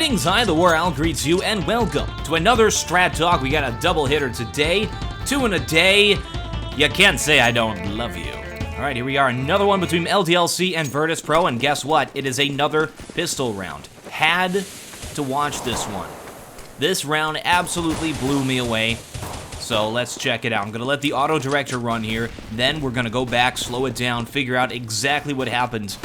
Greetings, I, TheWarOwl, greets you, and welcome to another Strat Talk. We got a double hitter today, 2 in a day. You can't say I don't love you. Alright, here we are, another one between LDLC and Virtus.pro, and guess what? It is another pistol round. Had to watch this one. This round absolutely blew me away, so let's check it out. I'm going to let the auto director run here, then we're going to go back, slow it down, figure out exactly what happened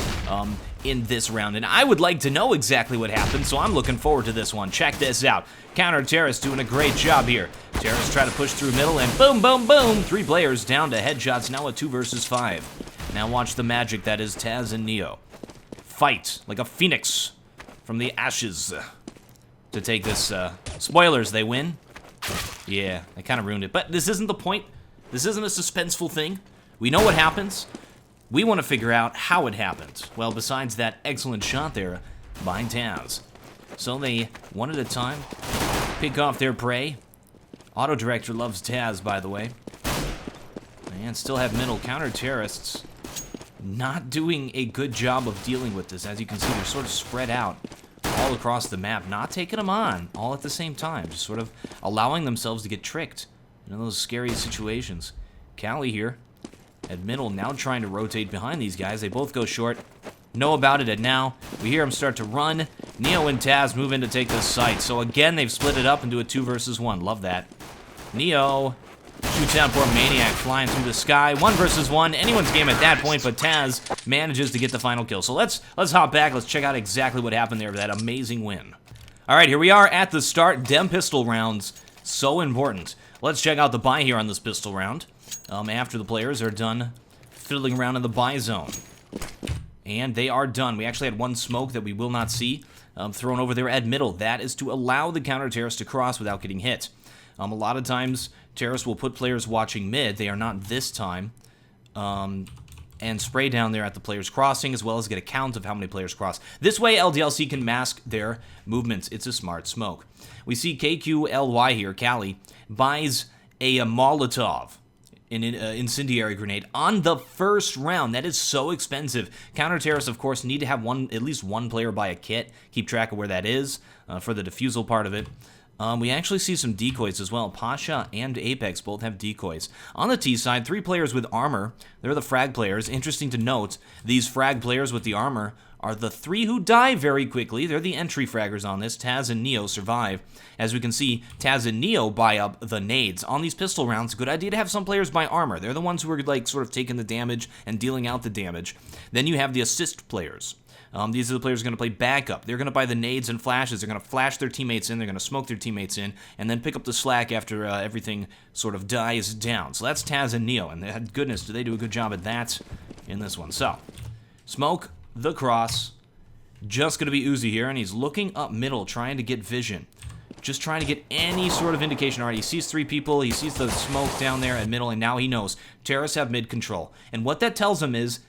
in this round. And I would like to know exactly what happened, so I'm looking forward to this one. Check this out. Counter Terrace doing a great job here. Terrace try to push through middle, and boom, boom, boom! 3 players down to headshots, now a 2 versus 5. Now watch the magic that is Taz and Neo. Fight like a phoenix from the ashes to take this. Spoilers, they win. Yeah, I kind of ruined it. But this isn't the point. This isn't a suspenseful thing. We know what happens. We want to figure out how it happened. Well, besides that excellent shot there by Taz. So they, one at a time, pick off their prey. Auto Director loves Taz, by the way. And still have middle counter terrorists. Not doing a good job of dealing with this. As you can see, they're sort of spread out all across the map. Not taking them on all at the same time. Just sort of allowing themselves to get tricked in those scary situations. Callie here at middle, now trying to rotate behind these guys. They both go short. Know about it, and now we hear them start to run. Neo and Taz move in to take this site. So again, they've split it up into a 2 versus 1. Love that. Neo shoots out for a Maniac flying through the sky. 1 versus 1. Anyone's game at that point, but Taz manages to get the final kill. So let's hop back. Let's check out exactly what happened there for that amazing win. All right, here we are at the start. Dem pistol rounds, so important. Let's check out the buy here on this pistol round. After the players are done fiddling around in the buy zone. And they are done. We actually had 1 smoke that we will not see thrown over there at middle. That is to allow the counter terrorist to cross without getting hit. A lot of times, terrorists will put players watching mid. They are not this time. And spray down there at the players crossing, as well as get a count of how many players cross. This way, LDLC can mask their movements. It's a smart smoke. We see KQLY here, Callie, buys a Molotov, an incendiary grenade, on the first round. That is so expensive. Counter-terrorists, of course, need to have at least one player buy a kit. Keep track of where that is for the defusal part of it. We actually see some decoys as well. Pasha and Apex both have decoys. On the T side, 3 players with armor. They're the frag players. Interesting to note, these frag players with the armor are the 3 who die very quickly. They're the entry fraggers on this. Taz and Neo survive. As we can see, Taz and Neo buy up the nades. On these pistol rounds, good idea to have some players buy armor. They're the ones who are like sort of taking the damage and dealing out the damage. Then you have the assist players. These are the players who are going to play backup. They're going to buy the nades and flashes. They're going to flash their teammates in. They're going to smoke their teammates in, and then pick up the slack after everything sort of dies down. So that's Taz and Neo, and goodness, do they do a good job at that in this one. So, smoke the cross. Just going to be Uzi here, and he's looking up middle, trying to get vision. Just trying to get any sort of indication. All right, he sees 3 people. He sees the smoke down there at middle, and now he knows. Terrorists have mid control. And what that tells him is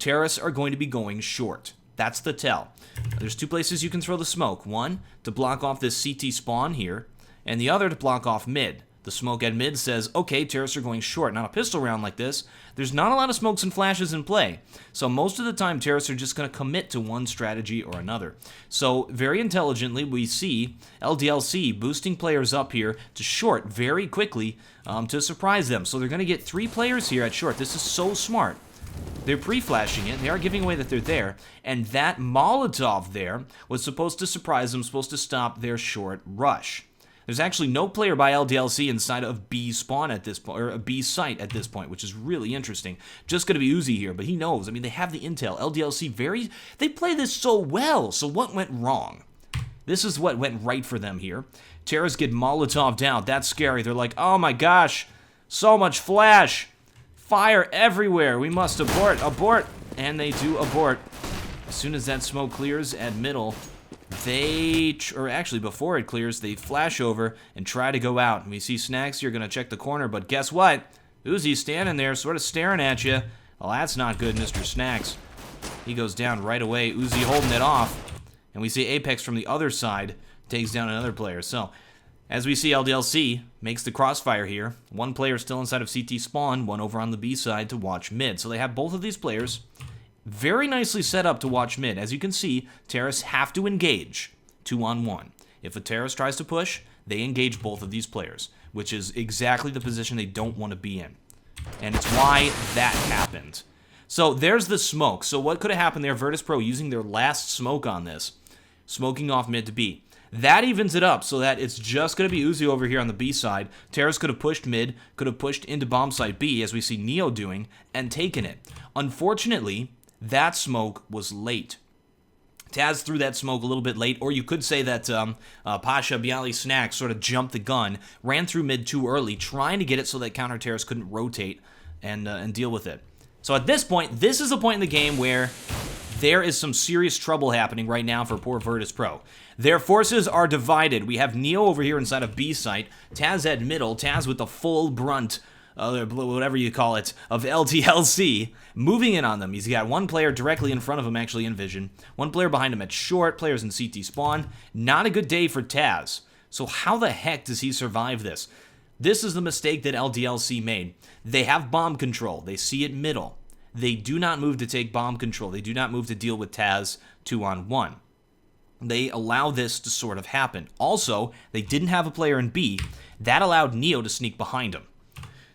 terrorists are going to be going short. That's the tell. There's 2 places you can throw the smoke. One, to block off this CT spawn here, and the other to block off mid. The smoke at mid says, okay, terrorists are going short. Now, a pistol round like this, there's not a lot of smokes and flashes in play. So most of the time, terrorists are just going to commit to one strategy or another. So very intelligently, we see LDLC boosting players up here to short very quickly to surprise them. So they're going to get 3 players here at short. This is so smart. They're pre-flashing it. They are giving away that they're there. And that Molotov there was supposed to surprise them, supposed to stop their short rush. There's actually no player by LDLC inside of B spawn at this point, or a B site at this point, which is really interesting. Just going to be Uzi here, but he knows. I mean, they have the intel. LDLC they play this so well. So what went wrong? This is what went right for them here. Terrorists get Molotov down. That's scary. They're like, oh my gosh, so much flash. Fire everywhere. We must abort. Abort. And they do abort. As soon as that smoke clears at middle, or actually before it clears, they flash over and try to go out. And we see Snacks here going to check the corner, but guess what? Uzi's standing there sort of staring at you. Well, that's not good, Mr. Snacks. He goes down right away. Uzi holding it off. And we see Apex from the other side takes down another player. So, as we see, LDLC makes the crossfire here. 1 player still inside of CT spawn, 1 over on the B side to watch mid. So they have both of these players very nicely set up to watch mid. As you can see, terrorists have to engage. 2-on-1. If a terrorist tries to push, they engage both of these players, which is exactly the position they don't want to be in. And it's why that happened. So there's the smoke. So what could have happened there? Virtus.pro using their last smoke on this, smoking off mid to B. That evens it up so that it's just going to be Uzi over here on the B side. Terrace could have pushed mid, could have pushed into bomb site B, as we see Neo doing, and taken it. Unfortunately, that smoke was late. Taz threw that smoke a little bit late, or you could say that Pasha Bialy Snack sort of jumped the gun, ran through mid too early, trying to get it so that counter Terrace couldn't rotate and deal with it. So at this point, this is a point in the game where there is some serious trouble happening right now for poor Virtus.pro. Their forces are divided. We have Neo over here inside of B site, Taz at middle, Taz with the full brunt, whatever you call it, of LDLC, moving in on them. He's got one player directly in front of him, actually in vision, one player behind him at short, players in CT spawn. Not a good day for Taz. So how the heck does he survive this? This is the mistake that LDLC made. They have bomb control. They see it middle. They do not move to take bomb control. They do not move to deal with Taz 2-on-1. They allow this to sort of happen. Also, they didn't have a player in B. That allowed Neo to sneak behind him.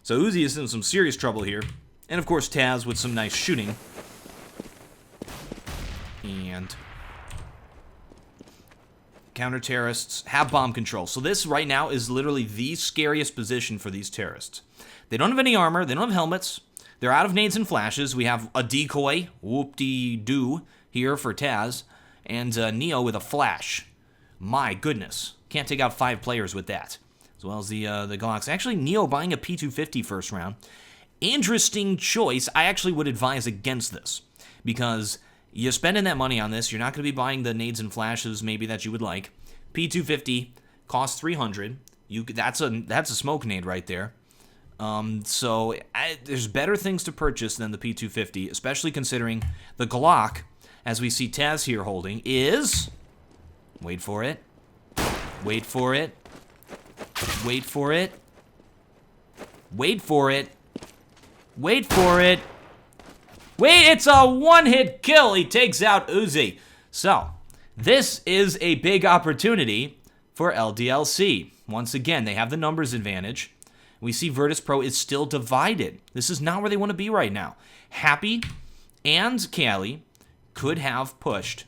So Uzi is in some serious trouble here. And of course, Taz with some nice shooting. And counter-terrorists have bomb control. So this right now is literally the scariest position for these terrorists. They don't have any armor. They don't have helmets. They're out of nades and flashes. We have a decoy, whoop-de-doo, here for Taz. And Neo with a flash. My goodness. Can't take out 5 players with that. As well as the Glocks. Actually, Neo buying a P250 first round. Interesting choice. I actually would advise against this. Because you're spending that money on this. You're not going to be buying the nades and flashes maybe that you would like. P250 costs 300. That's a smoke nade right there. So there's better things to purchase than the P250. Especially considering the Glock, as we see Taz here holding, is... Wait for it. Wait for it. Wait for it. Wait for it. Wait for it. Wait, it's a one-hit kill. He takes out Uzi. So, this is a big opportunity for LDLC. Once again, they have the numbers advantage. We see Virtus.pro is still divided. This is not where they want to be right now. Happy and Cali could have pushed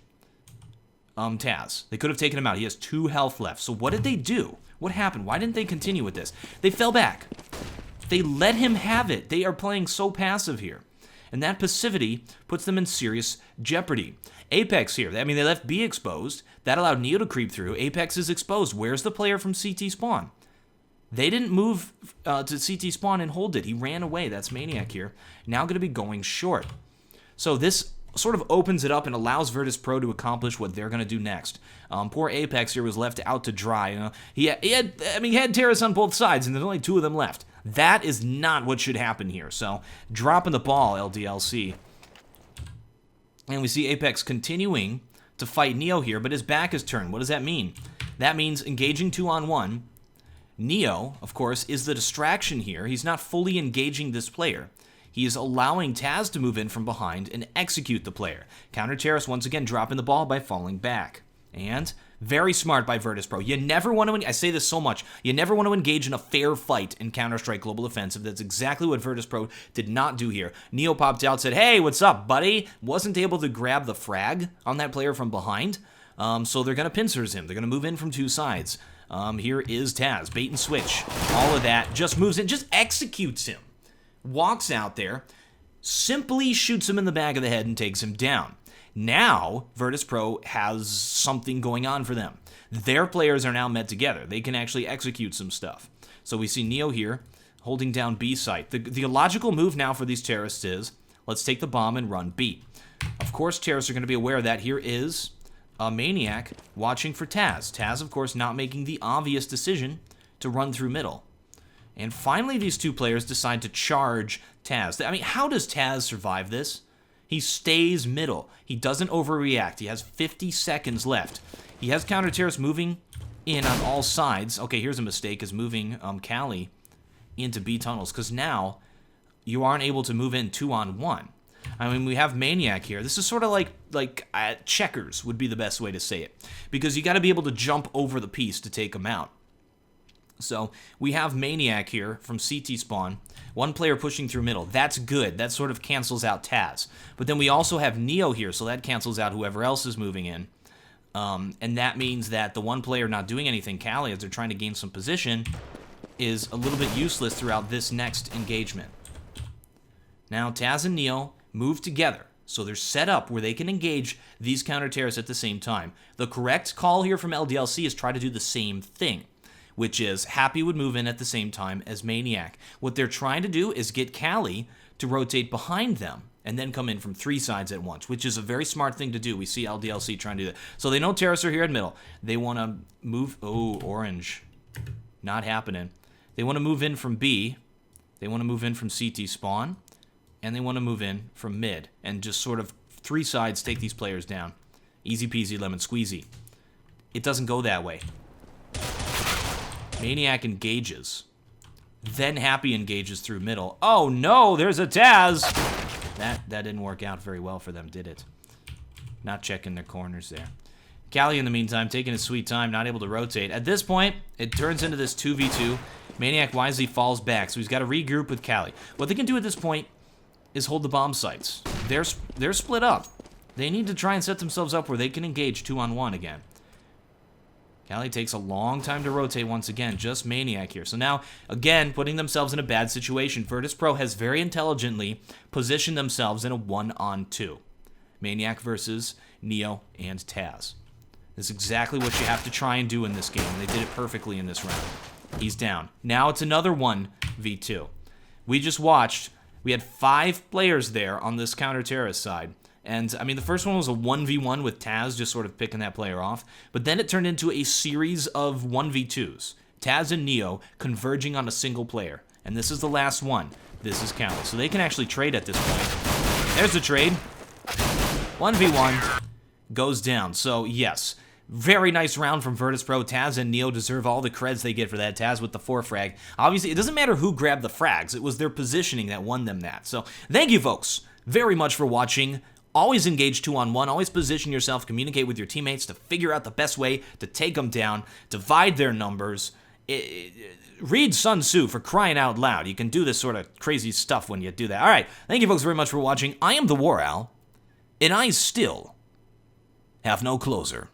Taz. They could have taken him out. He has 2 health left. So what did they do? What happened? Why didn't they continue with this? They fell back. They let him have it. They are playing so passive here. And that passivity puts them in serious jeopardy. Apex here. I mean, they left B exposed. That allowed Neo to creep through. Apex is exposed. Where's the player from CT spawn? They didn't move to CT spawn and hold it. He ran away. That's Maniac here. Now going to be going short. So this sort of opens it up and allows Virtus.pro to accomplish what they're going to do next. Poor Apex here was left out to dry. You know, he had terrorists on both sides, and there's only 2 of them left. That is not what should happen here. So, dropping the ball, LDLC. And we see Apex continuing to fight Neo here, but his back is turned. What does that mean? That means engaging 2-on-1. Neo, of course, is the distraction here. He's not fully engaging this player. He is allowing Taz to move in from behind and execute the player. Counter-terrorist once again dropping the ball by falling back. And very smart by Virtus.pro. You never want to, I say this so much, you never want to engage in a fair fight in Counter-Strike Global Offensive. That's exactly what Virtus.pro did not do here. Neo popped out, said, hey, what's up, buddy? Wasn't able to grab the frag on that player from behind. So they're going to pincers him. They're going to move in from 2 sides. Here is Taz. Bait and switch. All of that. Just moves in. Just executes him. Walks out there, simply shoots him in the back of the head and takes him down. Now, Virtus.pro has something going on for them. Their players are now met together. They can actually execute some stuff. So we see Neo here holding down B site. The logical move now for these terrorists is, let's take the bomb and run B. Of course, terrorists are going to be aware of that. Here is a Maniac watching for Taz. Taz, of course, not making the obvious decision to run through middle. And finally, these 2 players decide to charge Taz. I mean, how does Taz survive this? He stays middle. He doesn't overreact. He has 50 seconds left. He has counter-terrorists moving in on all sides. Okay, here's a mistake, is moving Cali into B tunnels, because now you aren't able to move in 2-on-1. I mean, we have Maniac here. This is sort of like checkers would be the best way to say it, because you got to be able to jump over the piece to take them out. So we have Maniac here from CT spawn. One player pushing through middle. That's good. That sort of cancels out Taz. But then we also have Neo here, so that cancels out whoever else is moving in. And that means that the one player not doing anything, Callie, as they're trying to gain some position, is a little bit useless throughout this next engagement. Now, Taz and Neo move together, so they're set up where they can engage these counter-terrorists at the same time. The correct call here from LDLC is try to do the same thing, which is Happy would move in at the same time as Maniac. What they're trying to do is get Callie to rotate behind them and then come in from 3 sides at once, which is a very smart thing to do. We see LDLC trying to do that. So they know terrorists are here in middle. They want to move... Oh, orange. Not happening. They want to move in from B. They want to move in from CT spawn. And they want to move in from mid. And just sort of 3 sides take these players down. Easy peasy lemon squeezy. It doesn't go that way. Maniac engages. Then Happy engages through middle. Oh no, there's a Taz! That didn't work out very well for them, did it? Not checking their corners there. Callie, in the meantime, taking his sweet time, not able to rotate. At this point, it turns into this 2v2. Maniac wisely falls back, so he's got to regroup with Callie. What they can do at this point is hold the bomb sites. They're split up. They need to try and set themselves up where they can engage 2-on-1 again. Callie takes a long time to rotate once again, just Maniac here. So now, again, putting themselves in a bad situation. Virtus.pro has very intelligently positioned themselves in a 1-on-2. Maniac versus Neo and Taz. This is exactly what you have to try and do in this game. They did it perfectly in this round. He's down. Now it's another 1v2. We just watched. We had 5 players there on this counter-terrorist side. And, I mean, the first one was a 1v1 with Taz just sort of picking that player off. But then it turned into a series of 1v2s. Taz and Neo converging on a single player. And this is the last one. This is Callie. So they can actually trade at this point. There's the trade. 1v1 goes down. So, yes. Very nice round from Virtus.pro. Taz and Neo deserve all the creds they get for that. Taz with the 4 frag. Obviously, it doesn't matter who grabbed the frags. It was their positioning that won them that. So, thank you, folks, very much for watching. Always engage 2-on-1. Always position yourself, communicate with your teammates to figure out the best way to take them down, divide their numbers. Read Sun Tzu, for crying out loud. You can do this sort of crazy stuff when you do that. All right, thank you folks very much for watching. I am TheWarOwl, and I still have no closer.